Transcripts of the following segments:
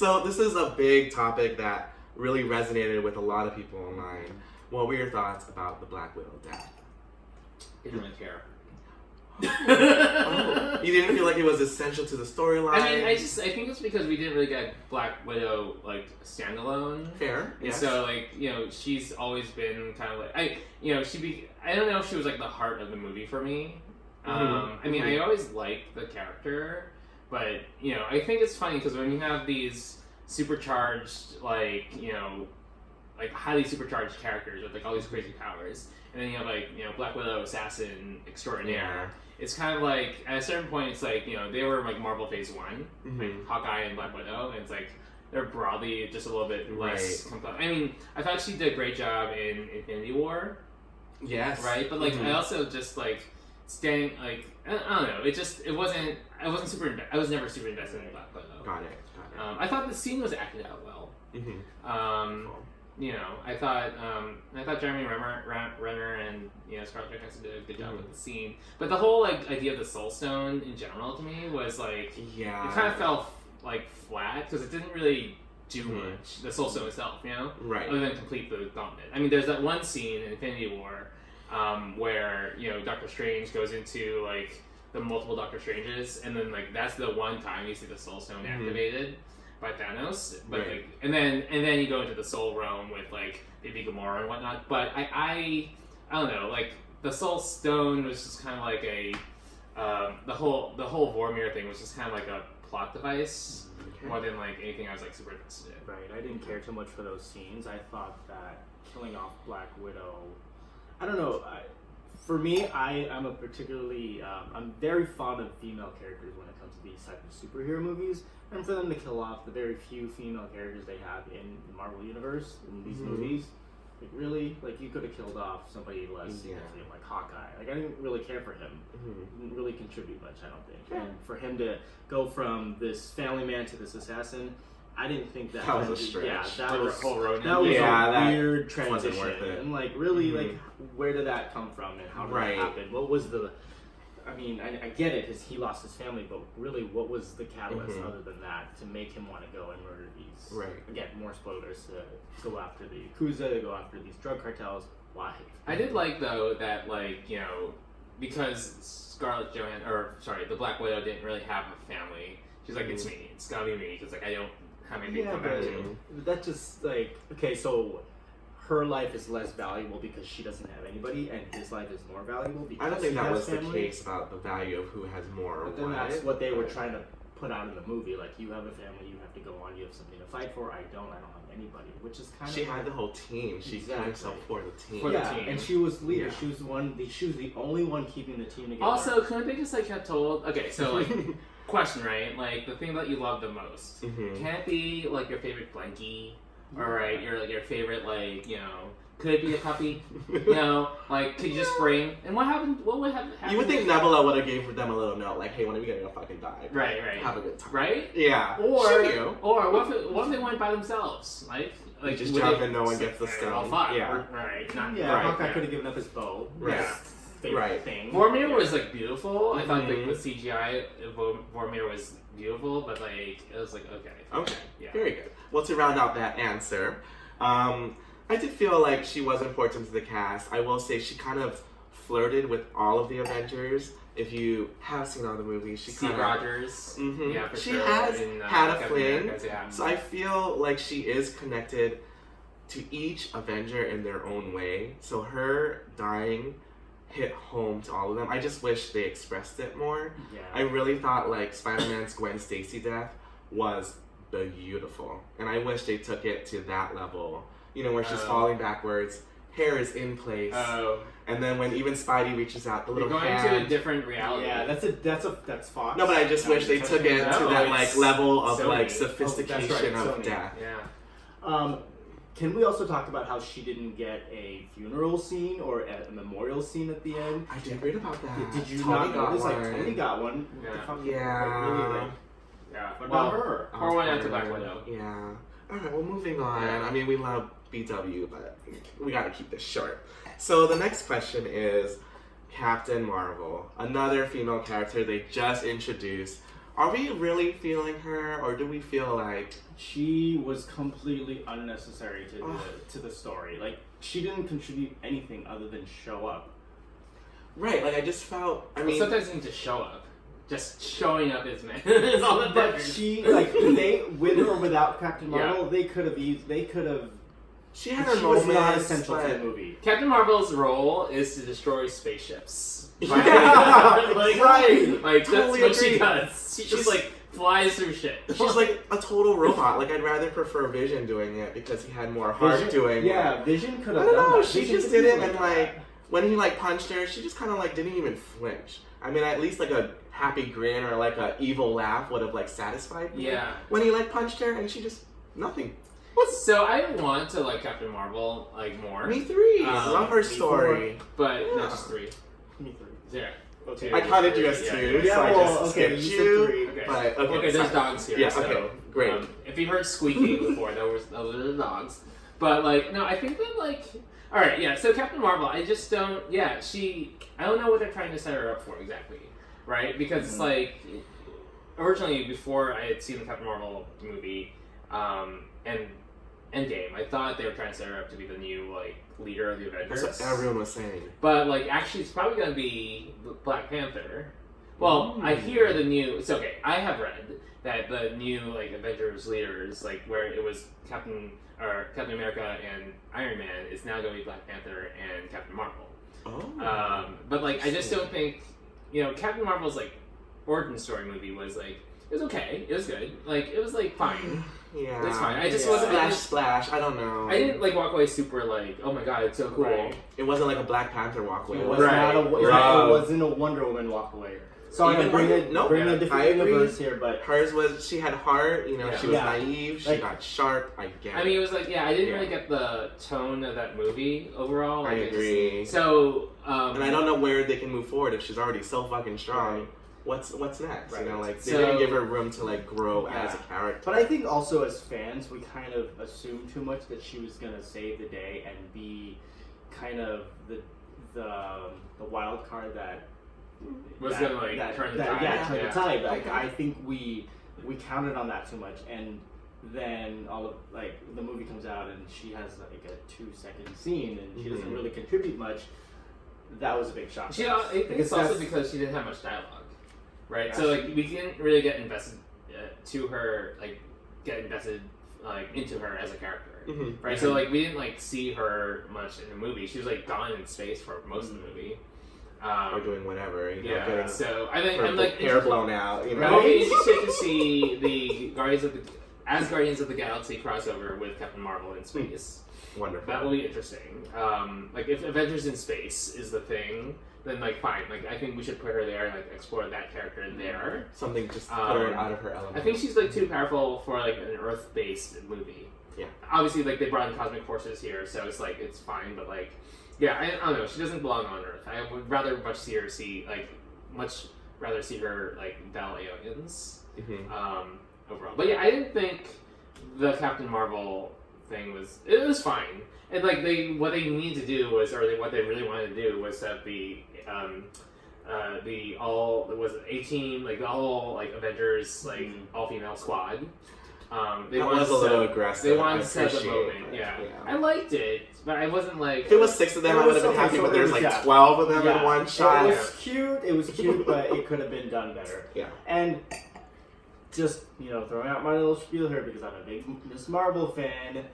So this is a big topic that really resonated with a lot of people online. What were your thoughts about the Black Widow death? Didn't really care. You didn't feel like it was essential to the storyline? I mean, I think it's because we didn't really get Black Widow like standalone. Fair. And yes. so like, she's always been kind of like I don't know if she was like the heart of the movie for me. I mean, I always liked the character, but I think it's funny because when you have these supercharged like highly supercharged characters with like all these crazy powers, and then you have like Black Widow, assassin extraordinaire. It's kind of like at a certain point, it's like they were like Marvel Phase 1, like Hawkeye and Black Widow, and it's like they're broadly just a little bit less complex. I mean, I thought she did a great job in Infinity War. Yes. Right, but like I also just like staying like I don't know. I was never super invested in Black Widow. Got it. I thought the scene was acted out well. Cool. I thought Jeremy Renner and Scarlett Johansson did a good job with the scene, but the whole like idea of the Soul Stone in general to me was like it kind of fell like flat because it didn't really do much. The Soul Stone itself, right, other than complete the gauntlet. I mean, there's that one scene in Infinity War where Doctor Strange goes into like the multiple Doctor Stranges, and then like that's the one time you see the Soul Stone activated by Thanos, but like, and then you go into the Soul Realm with like Baby Gamora and whatnot. But I don't know, like the Soul Stone was just kind of like a the whole Vormir thing was just kind of like a plot device more than like anything I was like super interested in. Right, I didn't care too much for those scenes. I thought that killing off Black Widow, I don't know. For me, I'm a particularly I'm very fond of female characters when it comes to these type of superhero movies. And for them to kill off the very few female characters they have in the Marvel Universe, in these movies, like really, like you could have killed off somebody less significant, like Hawkeye. Like I didn't really care for him. He didn't really contribute much, I don't think. Yeah. And for him to go from this family man to this assassin, I didn't think that was a stretch. Yeah, that The was whole Ronin. that was that a weird wasn't transition. worth it. And like really, like where did that come from and how did that happen? What was the I mean, I get it, he lost his family, but really, what was the catalyst other than that to make him want to go and murder these? Right. Again, more spoilers to go after the Yakuza, to go after these drug cartels. Why? I did like though that like because the Black Widow didn't really have a family. She's like, it's me. It's gotta be me because like I don't have anything to come back to. That just like okay, so. Her life is less valuable because she doesn't have anybody, and his life is more valuable because I don't think he that has was family. the case about the value of who has more. But then that's what they were trying to put out in the movie. Like, you have a family, you have to go on, you have something to fight for. I don't have anybody, which is kind of. She had the whole team. She put herself for the team. For the team. And she was leader. Yeah. She was the only one keeping the team together. Also, couldn't they just like have told? Okay, so like, question, right? Like the thing that you love the most. Can it be like your favorite blankie? Or right, your favorite like Could it be a puppy? Like, could you just bring? And what happened? What would have happened? You would think Nebula would have gave them a little note, like, "Hey, when are we gonna fucking die? Right. Have a good time." Right? Yeah. Or what if they went by themselves? Like just jump and no one gets the stone. Well, fuck. Yeah. Right. Hawkeye could have given up his bow. Right. Favorite thing. Vormir was like beautiful. I thought like the CGI Vormir was beautiful, but like it was like okay. Yeah. Very good. Well, to round out that answer, I did feel like she was important to the cast. I will say she kind of flirted with all of the Avengers. If you have seen all the movies, she Steve Rogers. Yeah, for she sure. has had a fling. Yeah. So I feel like she is connected to each Avenger in their own way. So her dying hit home to all of them. I just wish they expressed it more. Yeah. I really thought like Spider-Man's Gwen Stacy death was beautiful, and I wish they took it to that level. Where she's falling backwards, hair is in place, and then when even Spidey reaches out, the little You're going hand. to a different reality. Yeah, that's Fox. No, but I just wish they took it to that like level of Sony. like sophistication of Sony. death. Yeah. Can we also talk about how she didn't get a funeral scene or a memorial scene at the end? I did read about that. Did you Tony not notice? one. Like Tony got one. Yeah. But not her. Or went out to Black Widow. Yeah. Alright, well, moving on. I mean, we love BW, but we gotta keep this short. So the next question is Captain Marvel, another female character they just introduced. Are we really feeling her, or do we feel like she was completely unnecessary to the story? Like, she didn't contribute anything other than show up. Right, like I just felt. I mean, sometimes you need to show up. Just showing up is is all that But matters. she, like, they, with or without Captain Marvel, they could have she had her she moments. was not essential to the but- movie. Captain Marvel's role is to destroy spaceships. Yeah, like, right. Like, Totally that's what agree. she does. She just, like, flies through shit. She's like a total robot. Like I'd rather prefer Vision doing it because he had more heart doing it. Yeah, Vision could I have don't done know. that. She Vision just could didn't, have and done like that. when he like punched her, she just kind of like didn't even flinch. I mean, at least like a happy grin or like a evil laugh would have like satisfied me. Yeah. When he like punched her and she just nothing. So I want to like Captain Marvel like more. Me three. Um, Love her me story. But Yeah. not just 3. Me three. Yeah. Okay. I counted you as two, Yeah, so I well, just okay, skipped you you. said 3. Okay. But okay, There's sorry. dogs here. Yeah. so, Okay. Great. If you heard squeaking before, those are the dogs. But like, no, I think that like, all right, yeah. So Captain Marvel, I just don't. Yeah, I don't know what they're trying to set her up for exactly, right? Because it's like, originally before I had seen the Captain Marvel movie, and Endgame, I thought they were trying to set her up to be the new like leader of the Avengers. That's what everyone was saying. But like, actually, it's probably gonna be Black Panther. Well, I hear the new. It's okay. I have read that the new like Avengers leaders, like where it was Captain America and Iron Man, is now gonna be Black Panther and Captain Marvel. Oh. But like, I just don't think, Captain Marvel's like origin story movie was like, it was okay. It was good. Like, it was like fine. Yeah. It's fine. I just Yeah. wasn't. Splash. I don't know. I didn't like walk away super like, oh my god, it's so cool. Right. It wasn't like a Black Panther walkway. It was Right. not Right. it wasn't a Wonder Woman walkaway. Sorry, Even I'm bringing no, a I different agree. universe here, but Hers was, she had heart, she was Yeah. naive, she Like- got sharp, I get I mean, it was like, I didn't Yeah. really get the tone of that movie overall. I Like, agree. So, And I don't know where they can move forward if she's already so fucking strong. Right. What's next? Right. Like, they So- didn't give her room to like grow Yeah. as a character. But I think also as fans, we kind of assumed too much that she was gonna save the day and be kind of the wild card that Was gonna, like, turn the tide. Yeah, turn Yeah. the tide. Like Okay. I think we counted on that too much, and then all of like the movie comes out and she has like a 2-second scene and she doesn't Mhm. really contribite much. That was a big shock. I think Because it's also that's- because she didn't have much dialogue, right? Yeah, So like we didn't really get invested to her, like get invested like into her as a character, Mhm. right? So like we didn't like see her much in the movie. She was like gone in space for most of the movie. Or doing whatever, Yeah. getting So I think her I'm like hair blown out, I'll be interested to see the Guardians of the Galaxy crossover with Captain Marvel in space. Wonderful. That will be interesting. Like if Avengers in space is the thing, then like fine. Like I think we should put her there and like explore that character there. Something just put her out of her element. I think she's like too powerful for like an Earth-based movie. Yeah. Obviously, like they brought in cosmic forces here, so it's like it's fine. But like, yeah, I don't know. She doesn't belong on Earth. I would rather much rather see her like battle aliens. Overall, but yeah, I didn't think the Captain Marvel thing was fine. And like what they need to do was, what they really wanted to do was have the A-Team, like the whole like Avengers like all female squad. They That wanted was a to little set- aggressive. They wanted I to set the appreciate moment. it. Yeah. Yeah. I liked it, but I wasn't like. If it was 6 of them, It I would was have been okay, happy, so but it there's was- like yeah. 12 of them Yeah. in one shot. It was cute, but it could have been done better. Yeah. And just, throwing out my little spiel here because I'm a big Miss Marvel fan,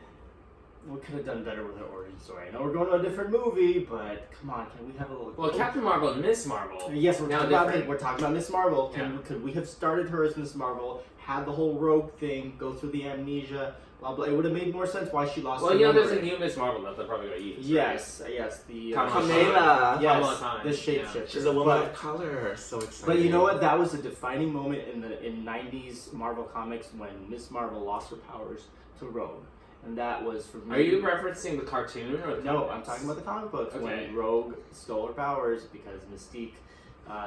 we could have done better with her origin story. I know we're going to a different movie, but come on, can we have a little... Well, Captain Marvel and Miss Marvel. Yes, now we're talking about Miss Marvel. Yeah. Could we have started her as Miss Marvel, had the whole rogue thing, go through the amnesia, blah, blah. It would have made more sense why she lost her there's memory. a new Miss Marvel that they're probably going to use. Yes, the... Kamala. Yes, Kamala Khan, the shapeshifter. She's a woman But- of color. So exciting. But you know what? That was a defining moment in 90s Marvel comics when Miss Marvel lost her powers to Rogue. And that was for me. Are you referencing the cartoon or the No, comics? I'm talking about the comic books Okay. when Rogue stole her powers because Mystique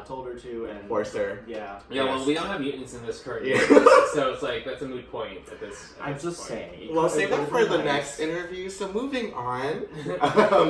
told her to and Forced her. Yeah. Yeah, well, Yes. we don't have mutants in this current Yeah. universe, so it's like that's a moot point at this. I'm this just point. saying. Well, It save that would've for been the nice. next interview. So moving on.